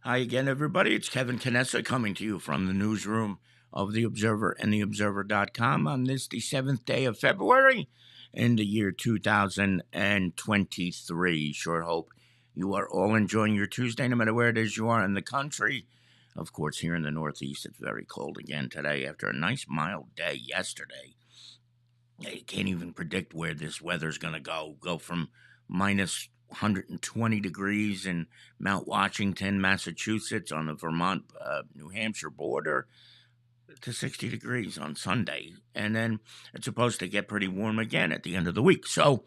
Hi again, everybody. It's Kevin Canessa coming to you from the newsroom of The Observer and TheObserver.com on this, the 7th day of February in the year 2023. Sure hope you are all enjoying your Tuesday, no matter where it is you are in the country. Of course, here in the Northeast, it's very cold again today after a nice mild day yesterday. You can't even predict where this weather's going to go from minus 120 degrees in Mount Washington, Massachusetts, on the Vermont New Hampshire border, to 60 degrees on Sunday. And then it's supposed to get pretty warm again at the end of the week. So,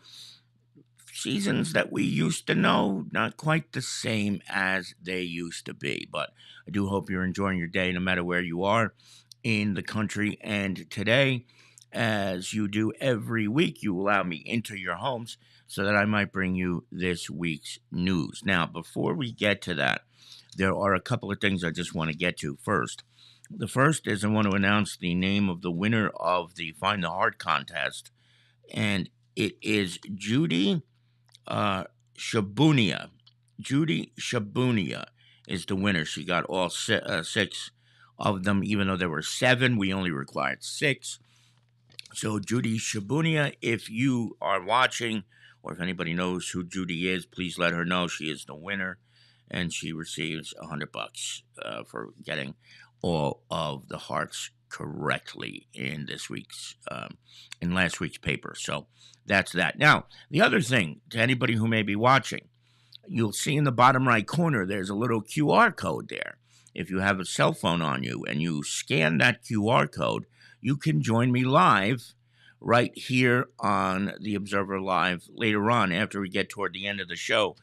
seasons that we used to know, not quite the same as they used to be. But I do hope you're enjoying your day no matter where you are in the country. And today, as you do every week, you allow me into your homes so that I might bring you this week's news. Now, before we get to that, there are a couple of things I just want to get to first. The first is I want to announce the name of the winner of the Find the Heart contest, and it is Judy Shabunia. Judy Shabunia is the winner. She got all six of them, even though there were 7. We only required 6. So, Judy Shabunia, if you are watching, or if anybody knows who Judy is, please let her know she is the winner, and she receives $100 for getting all of the hearts correctly in last week's paper. So that's that. Now, the other thing, to anybody who may be watching, you'll see in the bottom right corner there's a little QR code there. If you have a cell phone on you and you scan that QR code, you can join me live right here on the Observer Live later on after we get toward the end of the show.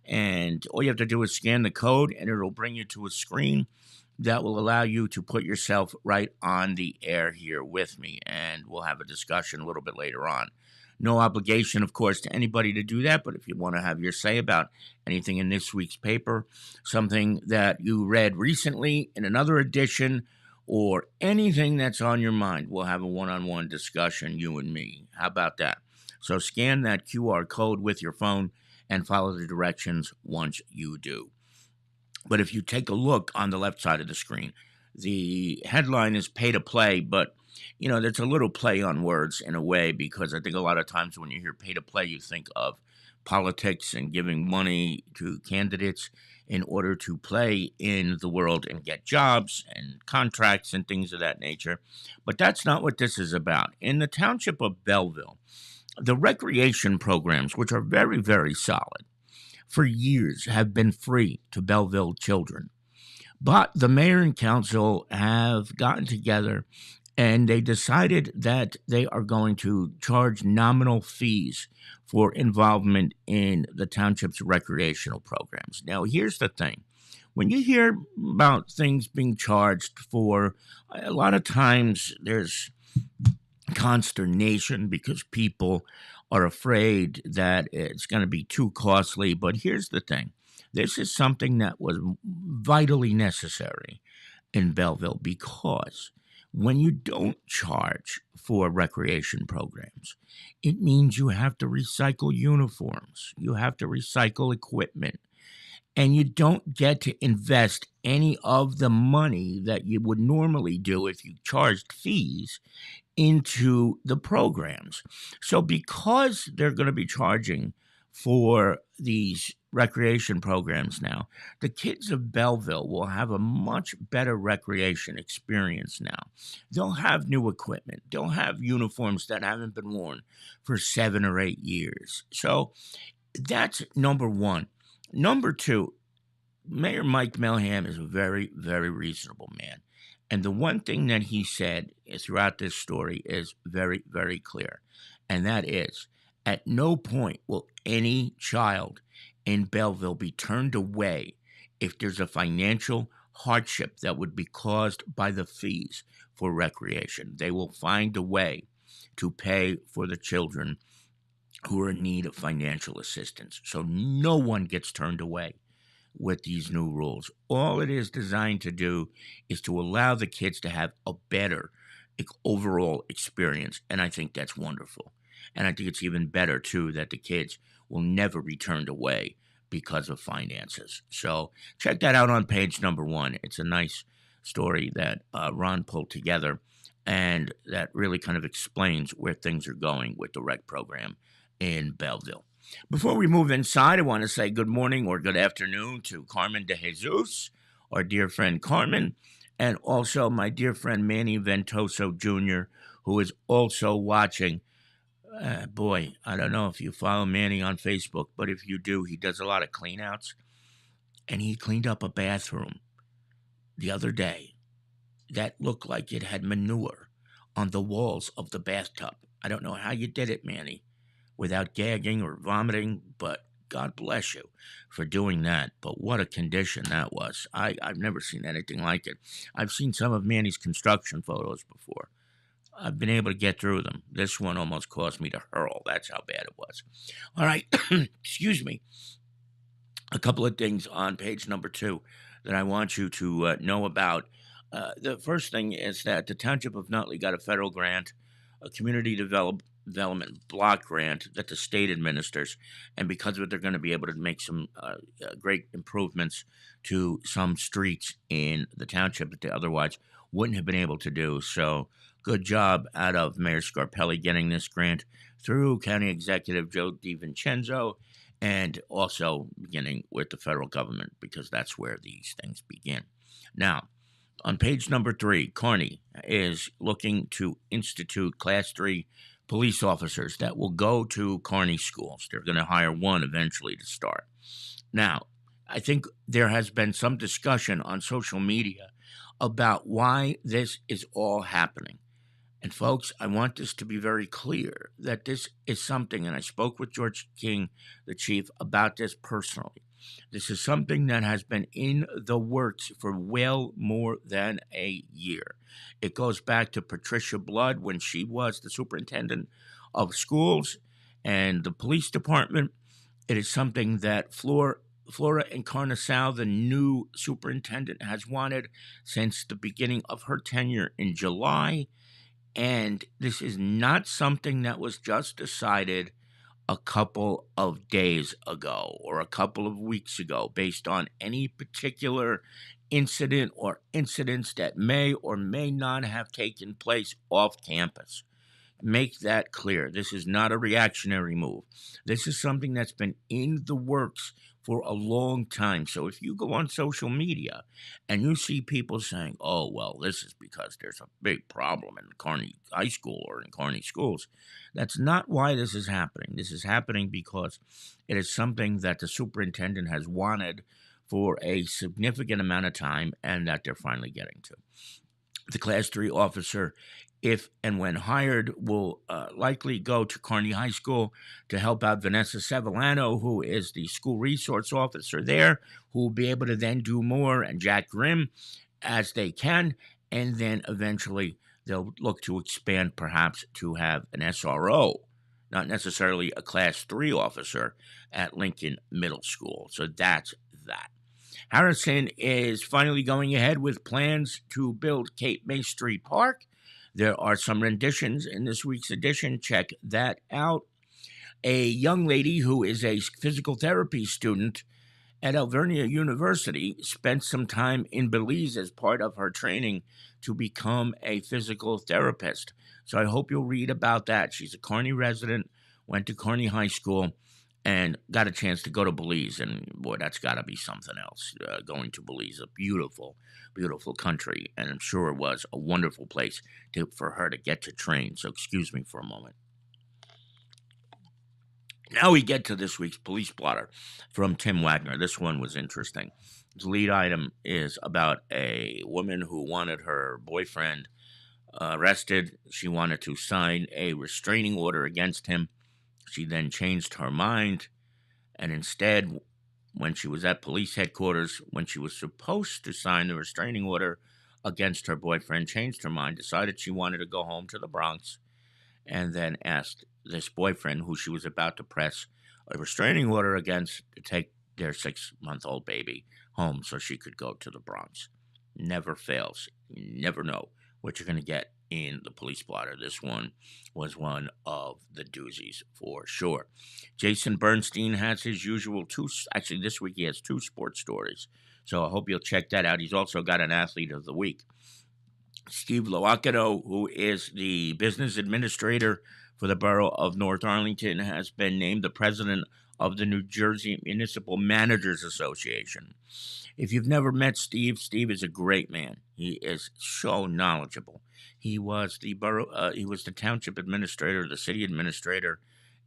And all you have to do is scan the code, and it'll bring you to a screen that will allow you to put yourself right on the air here with me. And we'll have a discussion a little bit later on. No obligation, of course, to anybody to do that, but if you want to have your say about anything in this week's paper, something that you read recently in another edition, or anything that's on your mind, we'll have a one-on-one discussion, you and me. How about that? So scan that QR code with your phone and follow the directions once you do. But if you take a look on the left side of the screen, the headline is pay to play, but there's a little play on words in a way, because I think a lot of times when you hear pay to play, you think of politics and giving money to candidates in order to play in the world and get jobs and contracts and things of that nature. But that's not what this is about. In the township of Belleville, the recreation programs, which are very, very solid, for years have been free to Belleville children. But the mayor and council have gotten together and they decided that they are going to charge nominal fees for involvement in the township's recreational programs. Now, here's the thing. When you hear about things being charged for, a lot of times there's consternation because people are afraid that it's going to be too costly. But here's the thing. This is something that was vitally necessary in Belleville, because when you don't charge for recreation programs, it means you have to recycle uniforms, you have to recycle equipment, and you don't get to invest any of the money that you would normally do if you charged fees into the programs. So because they're going to be charging for these recreation programs now, the kids of Belleville will have a much better recreation experience now. They'll have new equipment. They'll have uniforms that haven't been worn for 7 or 8 years. So that's number one. Number two, Mayor Mike Melham is a very, very reasonable man. And the one thing that he said throughout this story is very, very clear. And that is, at no point will any child in Belleville be turned away if there's a financial hardship that would be caused by the fees for recreation. They will find a way to pay for the children who are in need of financial assistance. So no one gets turned away with these new rules. All it is designed to do is to allow the kids to have a better overall experience. And I think that's wonderful. And I think it's even better, too, that the kids will never be turned away because of finances. So check that out on page number 1. It's a nice story that Ron pulled together, and that really kind of explains where things are going with the rec program in Belleville. Before we move inside, I want to say good morning or good afternoon to Carmen de Jesus, our dear friend Carmen, and also my dear friend Manny Ventoso Jr., who is also watching. Boy, I don't know if you follow Manny on Facebook, but if you do, he does a lot of cleanouts, and he cleaned up a bathroom the other day that looked like it had manure on the walls of the bathtub. I don't know how you did it, Manny, without gagging or vomiting, but God bless you for doing that. But what a condition that was. I've never seen anything like it. I've seen some of Manny's construction photos before. I've been able to get through them. This one almost caused me to hurl. That's how bad it was. All right. Excuse me. A couple of things on page number 2 that I want you to know about. The first thing is that the Township of Nutley got a federal grant, a community development block grant that the state administers, and because of it, they're going to be able to make some great improvements to some streets in the township that they otherwise wouldn't have been able to do. So good job out of Mayor Scarpelli getting this grant through County Executive Joe DiVincenzo, and also beginning with the federal government, because that's where these things begin. Now, on page number 3, Kearney is looking to institute Class 3 police officers that will go to Kearney schools. They're going to hire one eventually to start. Now, I think there has been some discussion on social media about why this is all happening. And folks, I want this to be very clear that this is something, and I spoke with George King, the chief, about this personally. This is something that has been in the works for well more than a year. It goes back to Patricia Blood when she was the superintendent of schools and the police department. It is something that Flora Encarnação, the new superintendent, has wanted since the beginning of her tenure in July. And this is not something that was just decided a couple of days ago or a couple of weeks ago based on any particular incident or incidents that may or may not have taken place off campus. Make that clear. This is not a reactionary move. This is something that's been in the works for a long time. So if you go on social media and you see people saying, oh, well, this is because there's a big problem in Kearney High School or in Kearney schools, that's not why this is happening. This is happening because it is something that the superintendent has wanted for a significant amount of time and that they're finally getting to. The Class 3 officer, if and when hired, will likely go to Kearney High School to help out Vanessa Sevillano, who is the school resource officer there, who will be able to then do more, and Jack Grimm as they can, and then eventually they'll look to expand perhaps to have an SRO, not necessarily a Class 3 officer at Lincoln Middle School. So that's that. Harrison is finally going ahead with plans to build Cape May Street Park. There are some renditions in this week's edition. Check that out. A young lady who is a physical therapy student at Alvernia University spent some time in Belize as part of her training to become a physical therapist. So I hope you'll read about that. She's a Kearney resident, went to Kearney High School, and got a chance to go to Belize. And boy, that's got to be something else. Going to Belize, a beautiful, beautiful country. And I'm sure it was a wonderful place for her to get to train. So excuse me for a moment. Now we get to this week's police blotter from Tim Wagner. This one was interesting. The lead item is about a woman who wanted her boyfriend arrested. She wanted to sign a restraining order against him. She then changed her mind, and instead, when she was at police headquarters, when she was supposed to sign the restraining order against her boyfriend, changed her mind, decided she wanted to go home to the Bronx, and then asked this boyfriend, who she was about to press a restraining order against, to take their 6-month-old baby home so she could go to the Bronx. Never fails. You never know what you're going to get in the police blotter. This one was one of the doozies for sure. Jason Bernstein has his usual actually, this week he has 2 sports stories. So I hope you'll check that out. He's also got an athlete of the week. Steve Loacato, who is the business administrator for the borough of North Arlington, has been named the president of the New Jersey Municipal Managers Association. If you've never met Steve, Steve is a great man. He is so knowledgeable. He was the township administrator, the city administrator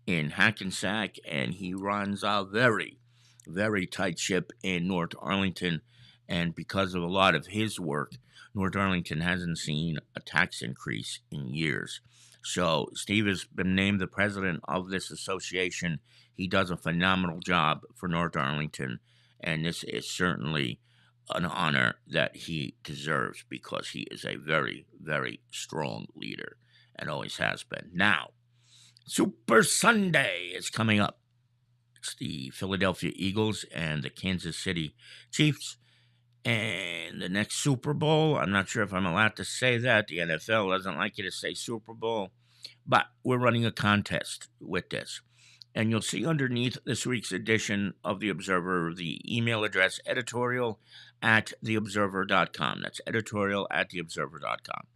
in Hackensack, and he runs a very, very tight ship in North Arlington. And because of a lot of his work, North Arlington hasn't seen a tax increase in years. So Steve has been named the president of this association. He does a phenomenal job for North Arlington, and this is certainly an honor that he deserves because he is a very, very strong leader and always has been. Now, Super Sunday is coming up. It's the Philadelphia Eagles and the Kansas City Chiefs. And the next Super Bowl, I'm not sure if I'm allowed to say that. The NFL doesn't like you to say Super Bowl. But we're running a contest with this. And you'll see underneath this week's edition of The Observer the email address editorial@theobserver.com. That's editorial@theobserver.com.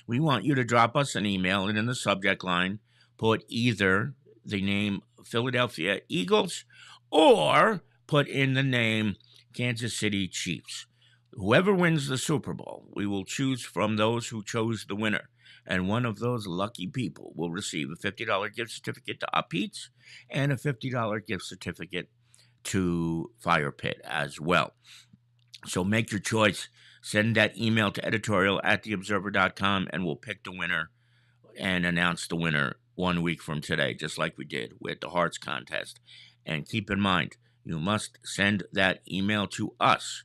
We want you to drop us an email, and in the subject line, put either the name Philadelphia Eagles or put in the name Kansas City Chiefs. Whoever wins the Super Bowl, we will choose from those who chose the winner. And one of those lucky people will receive a $50 gift certificate to Up Eats and a $50 gift certificate to Fire Pit as well. So make your choice. Send that email to editorial@theobserver.com, and we'll pick the winner and announce the winner 1 week from today, just like we did with the Hearts contest. And keep in mind, you must send that email to us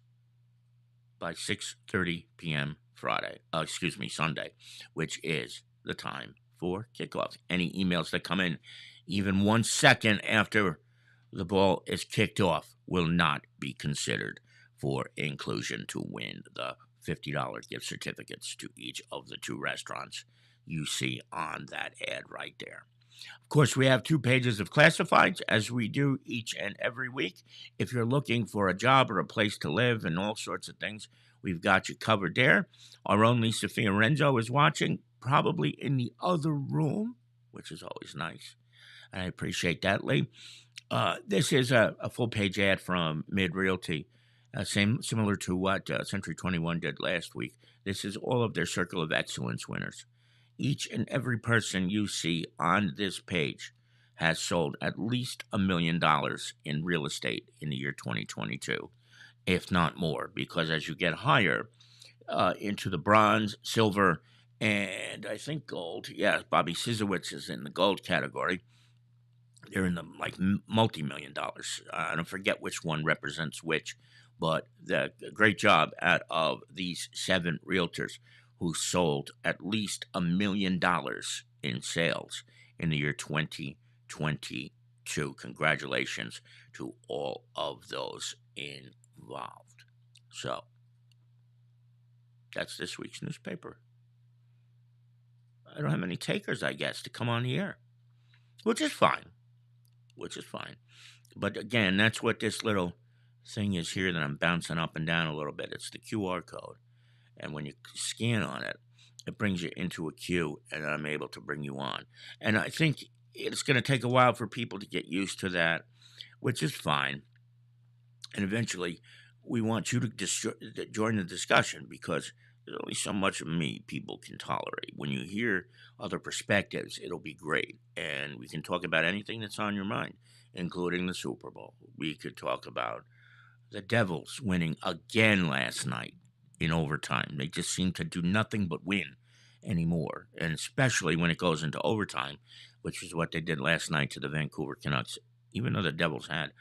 by 6:30 p.m. Sunday, which is the time for kickoff. Any emails that come in even 1 second after the ball is kicked off will not be considered for inclusion to win the $50 gift certificates to each of the 2 restaurants you see on that ad right there. Of course, we have 2 pages of classifieds, as we do each and every week. If you're looking for a job or a place to live and all sorts of things, we've got you covered there. Our own Lisa Fiorenzo is watching, probably in the other room, which is always nice. I appreciate that, Lee. This is a full-page ad from Mid Realty, similar to what Century 21 did last week. This is all of their Circle of Excellence winners. Each and every person you see on this page has sold at least $1 million in real estate in the year 2022, if not more, because as you get higher into the bronze, silver, and I think gold, Bobby Sizowitz is in the gold category. They're in the multi-million dollars. I don't forget which one represents which, but the great job out of these 7 realtors who sold at least $1 million in sales in the year 2022. Congratulations to all of those involved. So, that's this week's newspaper. I don't have any takers, I guess, to come on here, which is fine. But again, that's what this little thing is here that I'm bouncing up and down a little bit. It's the QR code. And when you scan on it, it brings you into a queue, and I'm able to bring you on. And I think it's going to take a while for people to get used to that, which is fine. And eventually, we want you to join the discussion, because there's only so much of me people can tolerate. When you hear other perspectives, it'll be great. And we can talk about anything that's on your mind, including the Super Bowl. We could talk about the Devils winning again last night in overtime. They just seem to do nothing but win anymore, and especially when it goes into overtime, which is what they did last night to the Vancouver Canucks, even though the Devils had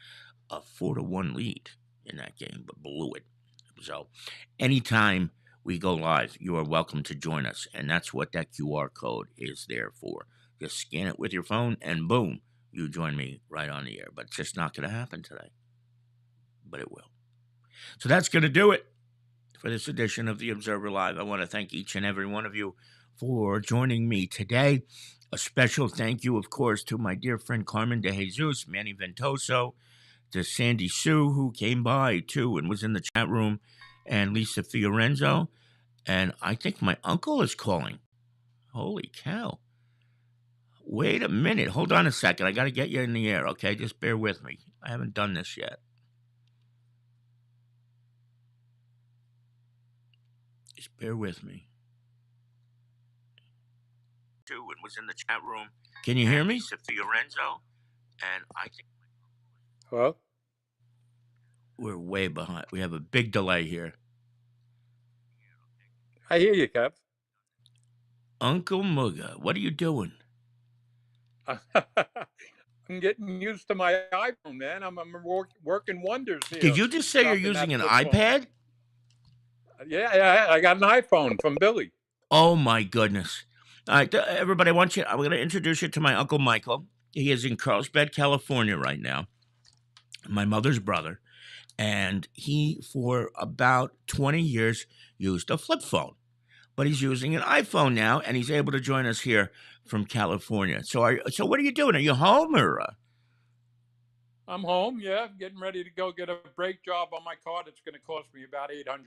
a 4-1 lead in that game, but blew it. So anytime we go live, you are welcome to join us, and that's what that QR code is there for. Just scan it with your phone, and boom, you join me right on the air. But it's just not going to happen today, but it will. So that's going to do it for this edition of The Observer Live. I want to thank each and every one of you for joining me today. A special thank you, of course, to my dear friend Carmen de Jesus, Manny Ventoso, to Sandy Sue, who came by too and was in the chat room, and Lisa Fiorenzo. And I think my uncle is calling. Holy cow. Wait a minute. Hold on a second. I got to get you in the air, okay? Just bear with me. I haven't done this yet. Just bear with me. Too and was in the chat room. Can you hear me? Lisa Fiorenzo. And I think Hello? we're way behind. We have a big delay here. I hear you, Kev. Uncle Mugga, what are you doing? I'm getting used to my iPhone, man. I'm working wonders here. Did you just say you're using an iPad? Yeah, I got an iPhone from Billy. Oh my goodness. All right, everybody, I'm going to introduce you to my Uncle Michael. He is in Carlsbad, California right now. My mother's brother. And he, for about 20 years, used a flip phone. But he's using an iPhone now, and he's able to join us here from California. So what are you doing? Are you home or? I'm home, yeah. Getting ready to go get a brake job on my car. That's going to cost me about $800.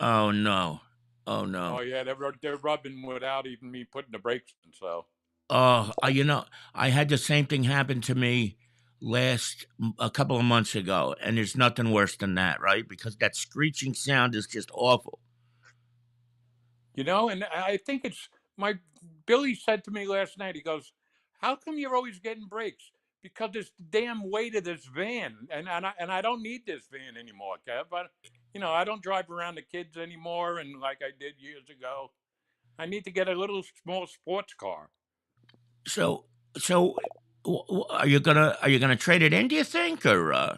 Oh, no. Oh, no. Oh, yeah, they're rubbing without even me putting the brakes in, so. I had the same thing happen to me a couple of months ago, and there's nothing worse than that, right? Because that screeching sound is just awful. And I think Billy said to me last night, he goes, how come you're always getting brakes? Because it's the damn weight of this van, and I don't need this van anymore, Kev. I don't drive around the kids anymore, and like I did years ago. I need to get a little small sports car. So are you gonna trade it in? Do you think, or?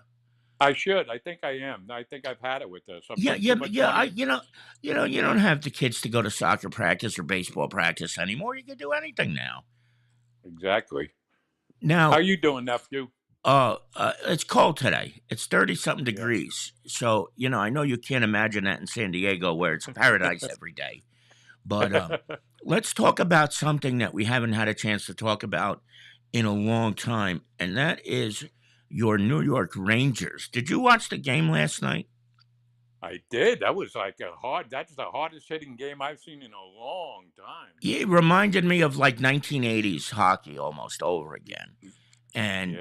I should. I think I am. I think I've had it with this. Yeah. You don't have the kids to go to soccer practice or baseball practice anymore. You can do anything now. Exactly. Now, how you doing, nephew? It's cold today. It's 30-something degrees. So, I know you can't imagine that in San Diego where it's paradise every day. But let's talk about something that we haven't had a chance to talk about in a long time, and that is your New York Rangers. Did you watch the game last night? I did. That was that's the hardest hitting game I've seen in a long time. It reminded me of like 1980s hockey almost over again. And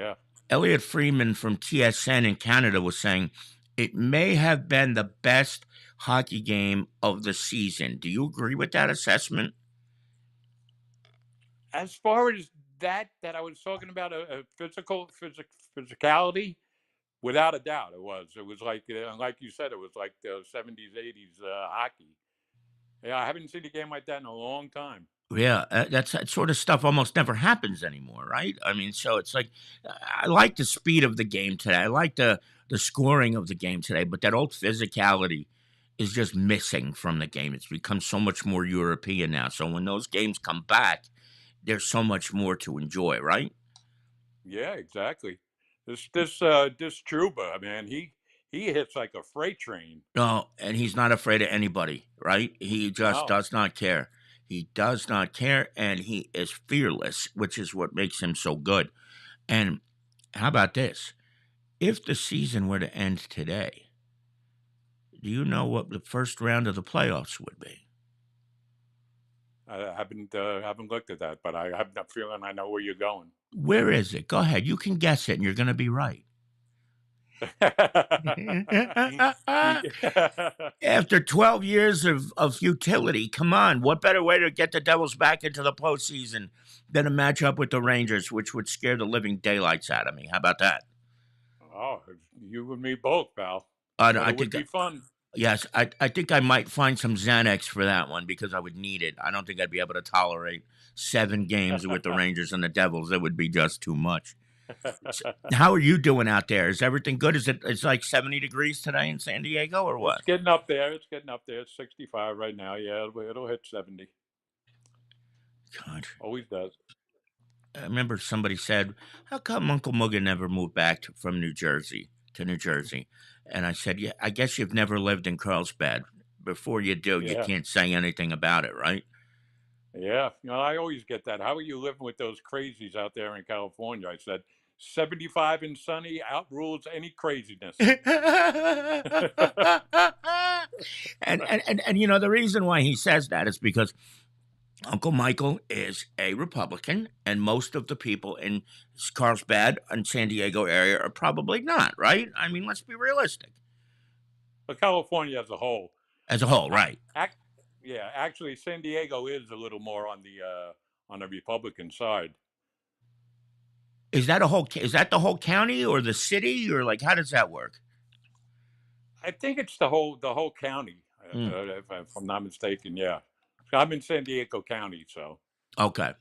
Elliot Friedman from TSN in Canada was saying it may have been the best hockey game of the season. Do you agree with that assessment? As far as that I was talking about, a physicality, without a doubt, it was. It was like you said, it was like the 70s, 80s hockey. Yeah, I haven't seen a game like that in a long time. Yeah, that sort of stuff almost never happens anymore, right? I mean, so it's like I like the speed of the game today. I like the scoring of the game today, but that old physicality is just missing from the game. It's become so much more European now. So when those games come back, there's so much more to enjoy, right? Yeah, exactly. This Trouba, man, he hits like a freight train. No, and he's not afraid of anybody, right? He just does not care. He does not care, and he is fearless, which is what makes him so good. And how about this? If the season were to end today, do you know what the first round of the playoffs would be? I haven't looked at that, but I have a feeling I know where you're going. Where is it? Go ahead. You can guess it, and you're going to be right. After 12 years of futility, come on. What better way to get the Devils back into the postseason than a matchup with the Rangers, which would scare the living daylights out of me? How about that? Oh, you and me both, pal. I it think would be fun. Yes, I think I might find some Xanax for that one because I would need it. I don't think I'd be able to tolerate 7 games with the Rangers and the Devils. It would be just too much. How are you doing out there? Is everything good? It's like 70 degrees today in San Diego or what? It's getting up there. It's 65 right now. Yeah, it'll hit 70. God. Always does. I remember somebody said, how come Uncle Mugga never moved back from New Jersey to New Jersey? And I said, yeah, I guess you've never lived in Carlsbad. Before you do, you can't say anything about it, right? Yeah, I always get that. How are you living with those crazies out there in California? I said, 75 and sunny outrules any craziness. And you know the reason why he says that is because Uncle Michael is a Republican, and most of the people in Carlsbad and San Diego area are probably not, right? I mean, let's be realistic But California as a whole, as a whole, ac- right? ac- yeah, actually, San Diego is a little more on the Republican side. Is that the whole county or the city or like how does that work? I think it's the whole county, Hmm, if I'm not mistaken. Yeah, I'm in San Diego County, so okay.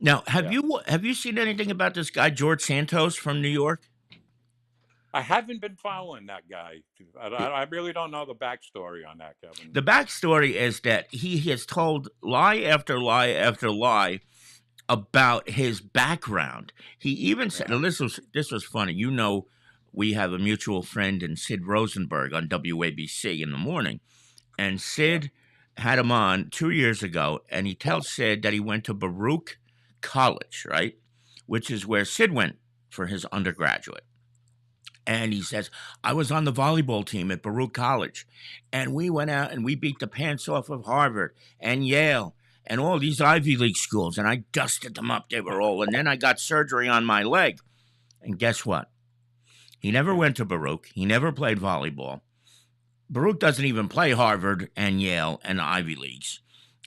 Now, yeah. have you seen anything about this guy George Santos from New York? I haven't been following that guy. I really don't know the backstory on that, Kevin. The backstory is that he has told lie after lie after lie about his background. He even said, Yeah, and this was funny. You know, we have a mutual friend in Sid Rosenberg on WABC in the morning, and yeah. Sid had him on 2 years ago, and he tells Sid that he went to Baruch College, right, which is where Sid went for his undergraduate. And he says, I was on the volleyball team at Baruch College, and we went out and we beat the pants off of Harvard and Yale and all these Ivy League schools, and I dusted them up. They were all, and then I got surgery on my leg. And guess what? He never went to Baruch. He never played volleyball. Baruch doesn't even play Harvard and Yale and the Ivy Leagues.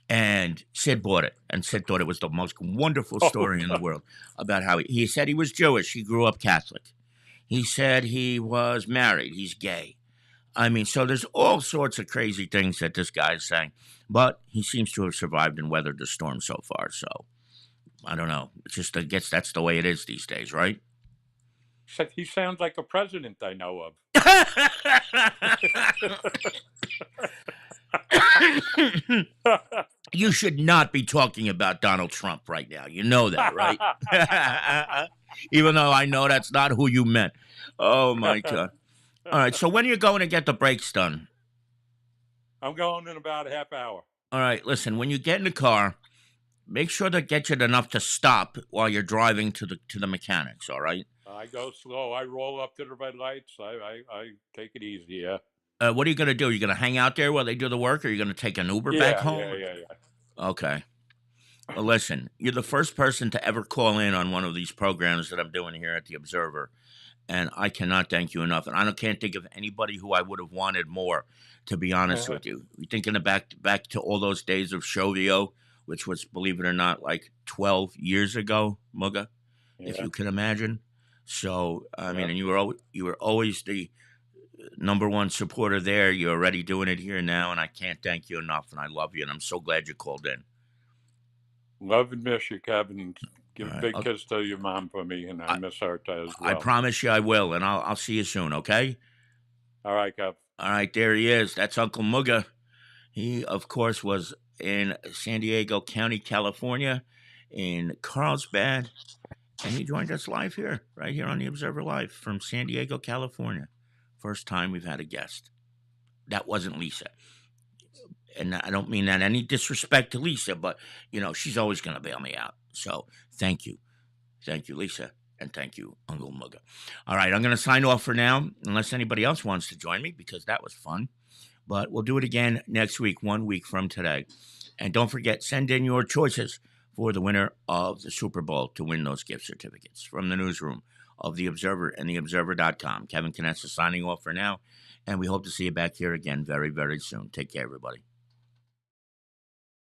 And Sid bought it, and Sid thought it was the most wonderful story in the world about how he said he was Jewish. He grew up Catholic. He said he was married. He's gay. I mean, so there's all sorts of crazy things that this guy's saying, but he seems to have survived and weathered the storm so far. So I don't know. It's just, I guess that's the way it is these days, right? He sounds like a president I know of. You should not be talking about Donald Trump right now. You know that, right? Even though I know that's not who you meant. Oh my God. All right. So when are you going to get the brakes done? I'm going in about a half hour. All right. Listen, when you get in the car, make sure to get you enough to stop while you're driving to the mechanics. All right. I go slow. I roll up to the red lights. I take it easy. Yeah. What are you gonna do? Are you gonna hang out there while they do the work, or are you gonna take an Uber back home? Yeah. Okay. Well, listen, you're the first person to ever call in on one of these programs that I'm doing here at the Observer, and I cannot thank you enough. And can't think of anybody who I would have wanted more. To be honest with you, you're thinking of back to all those days of Shovio, which was, believe it or not, like 12 years ago, Mugga, if Yeah. you can imagine. So I mean, Yeah. and you were always the number one supporter there. You're already doing it here now, and I can't thank you enough. And I love you, and I'm so glad you called in. Love and miss you, Kevin. Give All a right, big kiss to your mom for me, and I I, miss her as I well. promise you I will, and I'll see you soon. Okay. All right, Kev. All right, there he is. That's Uncle Mugga. He, of course, was in San Diego County, California, in Carlsbad, and he joined us live here, right here on the Observer Live from San Diego, California. First time we've had a guest. That wasn't Lisa. And I don't mean that any disrespect to Lisa, but she's always going to bail me out. So thank you, Lisa, and thank you, Uncle Mugga. All right, I'm going to sign off for now, unless anybody else wants to join me because that was fun. But we'll do it again next week, 1 week from today. And don't forget, send in your choices for the winner of the Super Bowl to win those gift certificates from the newsroom of The Observer and TheObserver.com. Kevin Canessa signing off for now, and we hope to see you back here again very, very soon. Take care, everybody.